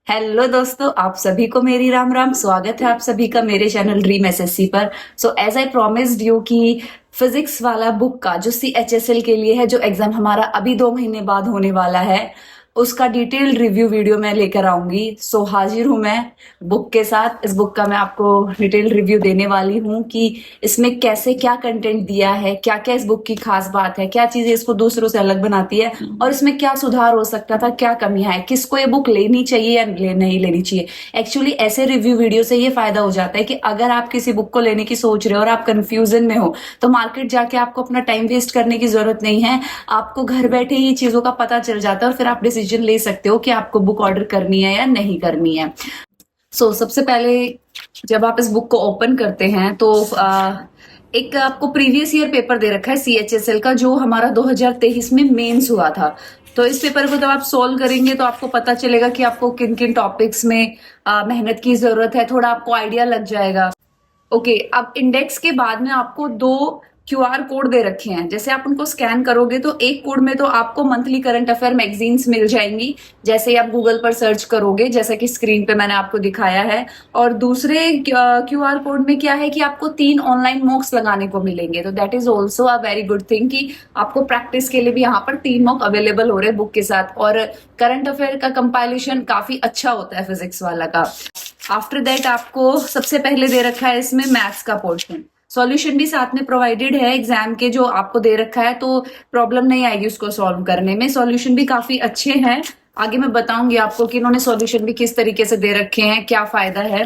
Hello दोस्तों, आप सभी को मेरी राम राम। स्वागत है आप सभी का मेरे चैनल ड्रीम एसएससी पर। So as I promised you कि फिजिक्स वाला बुक का जो CHSL के लिए है, जो एग्जाम हमारा अभी 2 महीने बाद होने वाला है, उसका डिटेल्ड रिव्यू वीडियो मैं लेकर आऊंगी। सो हाजिर हूं मैं बुक के साथ। इस बुक का मैं आपको डिटेल्ड रिव्यू देने वाली हूं कि इसमें कैसे क्या कंटेंट दिया है, क्या क्या इस बुक की खास बात है, क्या चीजें इसको दूसरों से अलग बनाती है और इसमें क्या सुधार हो सकता था, क्या कमियां है, किसको ये बुक लेनी चाहिए या नहीं लेनी चाहिए। एक्चुअली ऐसे रिव्यू वीडियो से ये फायदा हो जाता है कि अगर आप किसी बुक को लेने की सोच रहे हो और आप कंफ्यूजन में हो, तो मार्केट जाके आपको अपना टाइम वेस्ट करने की जरूरत नहीं है। आपको घर बैठे ही चीजों का पता चल जाता है और फिर आप डिसीजन ले सकते हो कि आपको बुक ऑर्डर करनी है या नहीं करनी है। सबसे पहले जब आप इस बुक को ओपन करते हैं तो एक आपको प्रीवियस ईयर पेपर दे रखा है CHSL का, जो हमारा 2023 में मेंस हुआ था। तो इस पेपर को जब आप सॉल्व करेंगे तो आपको पता चलेगा कि आपको किन किन टॉपिक्स में मेहनत की जरूरत है, थोड़ा आपको आइडिया लग जाएगा। ओके, अब इंडेक्स के बाद में आपको 2 QR कोड दे रखे हैं। जैसे आप उनको स्कैन करोगे तो एक कोड में तो आपको मंथली करंट अफेयर मैगजीन्स मिल जाएंगी, जैसे आप गूगल पर सर्च करोगे, जैसा कि स्क्रीन पे मैंने आपको दिखाया है। और दूसरे QR कोड में क्या है कि आपको 3 ऑनलाइन मॉक्स लगाने को मिलेंगे। तो that is also a very good thing कि आपको प्रैक्टिस के लिए भी यहाँ पर 3 मॉक अवेलेबल हो रहे हैं बुक के साथ। और करंट अफेयर का कंपाइलेशन काफी अच्छा होता है फिजिक्स वाला का। आफ्टर दैट आपको सबसे पहले दे रखा है इसमें मैथ्स का पोर्शन। सॉल्यूशन भी साथ में प्रोवाइडेड है एग्जाम के, जो आपको दे रखा है, तो प्रॉब्लम नहीं आएगी उसको सॉल्व करने में। सॉल्यूशन भी काफी अच्छे हैं। आगे मैं बताऊंगी आपको कि इन्होंने सॉल्यूशन भी किस तरीके से दे रखे हैं, क्या फायदा है।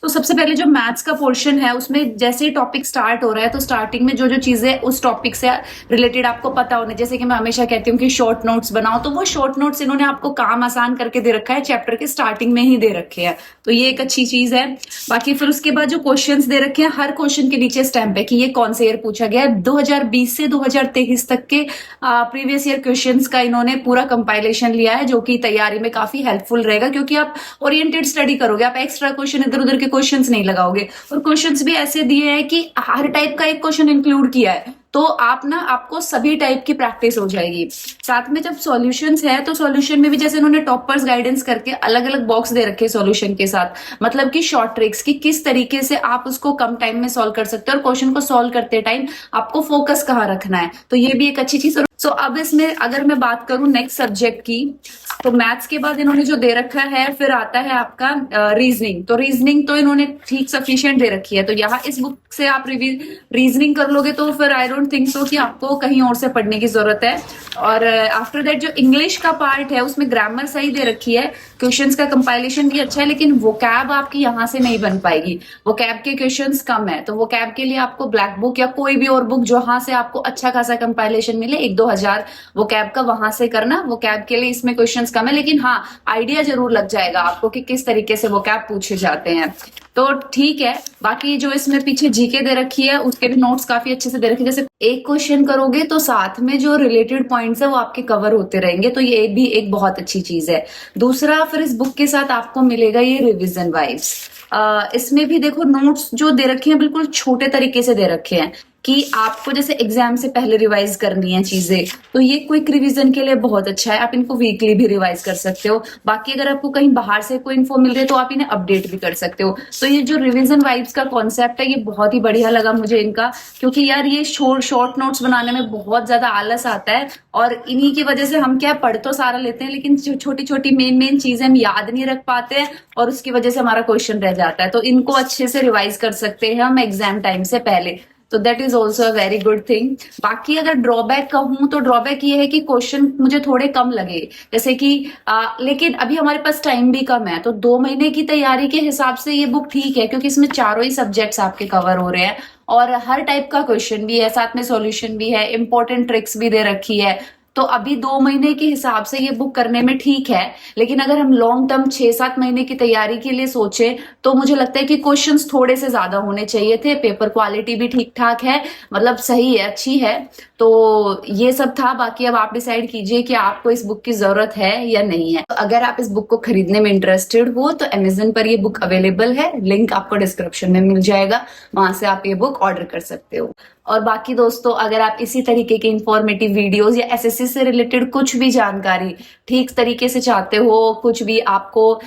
तो सबसे पहले जो मैथ्स का पोर्शन है, उसमें जैसे ही टॉपिक स्टार्ट हो रहा है तो स्टार्टिंग में जो जो चीजें उस टॉपिक से रिलेटेड आपको पता होने, जैसे कि मैं हमेशा कहती हूँ कि शॉर्ट नोट्स बनाओ, तो वो शॉर्ट नोट्स इन्होंने आपको काम आसान करके दे रखा है, चैप्टर के स्टार्टिंग में ही दे रखे हैं। तो ये एक अच्छी चीज है। बाकी फिर उसके बाद जो क्वेश्चंस दे रखे हैं, हर क्वेश्चन के नीचे स्टैम्प है कि ये कौन से ईयर पूछा गया है। 2020 से 2023 तक के प्रीवियस ईयर क्वेश्चंस का इन्होंने पूरा कंपाइलेशन लिया है, जो कि तैयारी में काफी हेल्पफुल रहेगा, क्योंकि आप ओरिएंटेड स्टडी करोगे, आप एक्स्ट्रा क्वेश्चन इधर उधर के क्वेश्चन नहीं लगाओगे। और क्वेश्चंस भी ऐसे दिए हैं कि हर टाइप का एक क्वेश्चन इंक्लूड किया है, तो आपको सभी टाइप की प्रैक्टिस हो जाएगी। साथ में जब सॉल्यूशंस है तो सॉल्यूशन में भी जैसे इन्होंने टॉपर्स गाइडेंस करके अलग अलग बॉक्स दे रखे सॉल्यूशन के साथ, मतलब कि शॉर्ट ट्रिक्स की किस तरीके से आप उसको कम टाइम में सॉल्व कर सकते हो और क्वेश्चन को सॉल्व करते टाइम आपको फोकस कहाँ रखना है। तो ये भी एक अच्छी चीज। अब इसमें अगर मैं बात करूं नेक्स्ट सब्जेक्ट की, तो मैथ्स के बाद इन्होंने जो दे रखा है, फिर आता है आपका रीजनिंग। तो रीजनिंग तो इन्होंने ठीक सफिशिएंट दे रखी है। तो यहाँ इस बुक से आप रीजनिंग कर लोगे तो फिर आई डोंट थिंक सो कि आपको कहीं और से पढ़ने की जरूरत है। और आफ्टर दैट जो इंग्लिश का पार्ट है, उसमें ग्रामर सही दे रखी है, क्वेश्चंस का कंपाइलेशन भी अच्छा है, लेकिन वोकैब आपकी यहाँ से नहीं बन पाएगी। वोकैब के क्वेश्चंस कम है, तो वोकैब के लिए आपको ब्लैक बुक या कोई भी और बुक जहां से आपको अच्छा खासा कंपाइलेशन मिले, 1-2 हजार वोकैब का, वहां से करना। वोकैब के लिए इसमें क्वेश्चंस कम है, लेकिन हाँ आइडिया जरूर लग जाएगा आपको कि किस तरीके से वोकैब पूछे जाते हैं। तो ठीक है। बाकी जो इसमें पीछे जीके दे रखी है, उसके भी नोट्स काफी अच्छे से दे रखे हैं। जैसे एक क्वेश्चन करोगे तो साथ में जो रिलेटेड पॉइंट्स है वो आपके कवर होते रहेंगे, तो ये भी एक बहुत अच्छी चीज है। दूसरा, फिर इस बुक के साथ आपको मिलेगा ये रिविजन वाइज। इसमें भी देखो नोट्स जो दे रखे हैं बिल्कुल छोटे तरीके से दे रखे हैं कि आपको जैसे एग्जाम से पहले रिवाइज करनी है चीजें, तो ये क्विक रिवीजन के लिए बहुत अच्छा है। आप इनको वीकली भी रिवाइज कर सकते हो। बाकी अगर आपको कहीं बाहर से कोई इन्फो मिल रही है तो आप इन्हें अपडेट भी कर सकते हो। तो ये जो रिवीजन वाइब्स का कॉन्सेप्ट है, ये बहुत ही बढ़िया लगा मुझे इनका, क्योंकि यार ये शॉर्ट नोट्स बनाने में बहुत ज्यादा आलस आता है और इन्हीं की वजह से हम क्या पढ़ तो सारा लेते हैं, लेकिन छोटी छोटी मेन चीजें हम याद नहीं रख पाते हैं और उसकी वजह से हमारा क्वेश्चन रह जाता है। तो इनको अच्छे से रिवाइज कर सकते हैं हम एग्जाम टाइम से पहले। तो that is also a very good thing. बाकी अगर ड्रॉबैक कहूं तो ड्रॉबैक ये है कि क्वेश्चन मुझे थोड़े कम लगे, जैसे कि लेकिन अभी हमारे पास टाइम भी कम है, तो 2 महीने की तैयारी के हिसाब से ये बुक ठीक है, क्योंकि इसमें चारों ही सब्जेक्ट्स आपके कवर हो रहे हैं और हर टाइप का क्वेश्चन भी है, साथ में सॉल्यूशन भी है, इंपॉर्टेंट ट्रिक्स भी दे रखी है। तो अभी 2 महीने के हिसाब से ये बुक करने में ठीक है, लेकिन अगर हम लॉन्ग टर्म 6-7 महीने की तैयारी के लिए सोचे तो मुझे लगता है कि क्वेश्चंस थोड़े से ज्यादा होने चाहिए थे। पेपर क्वालिटी भी ठीक ठाक है, मतलब सही है, अच्छी है। तो ये सब था। बाकी अब आप डिसाइड कीजिए कि आपको इस बुक की जरूरत है या नहीं है। तो अगर आप इस बुक को खरीदने में इंटरेस्टेड हो तो अमेजन पर ये बुक अवेलेबल है, लिंक आपको डिस्क्रिप्शन में मिल जाएगा, वहां से आप ये बुक ऑर्डर कर सकते हो। और बाकी दोस्तों, अगर आप इसी तरीके के इंफॉर्मेटिव वीडियोस या एसएससी से रिलेटेड कुछ भी जानकारी ठीक तरीके से चाहते हो, कुछ भी आपको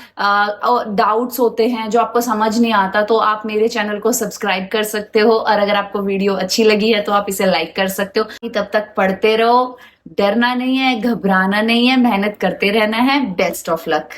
डाउट्स होते हैं जो आपको समझ नहीं आता, तो आप मेरे चैनल को सब्सक्राइब कर सकते हो। और अगर आपको वीडियो अच्छी लगी है तो आप इसे लाइक कर सकते हो। तब तक पढ़ते रहो, डरना नहीं है, घबराना नहीं है, मेहनत करते रहना है। Best of luck.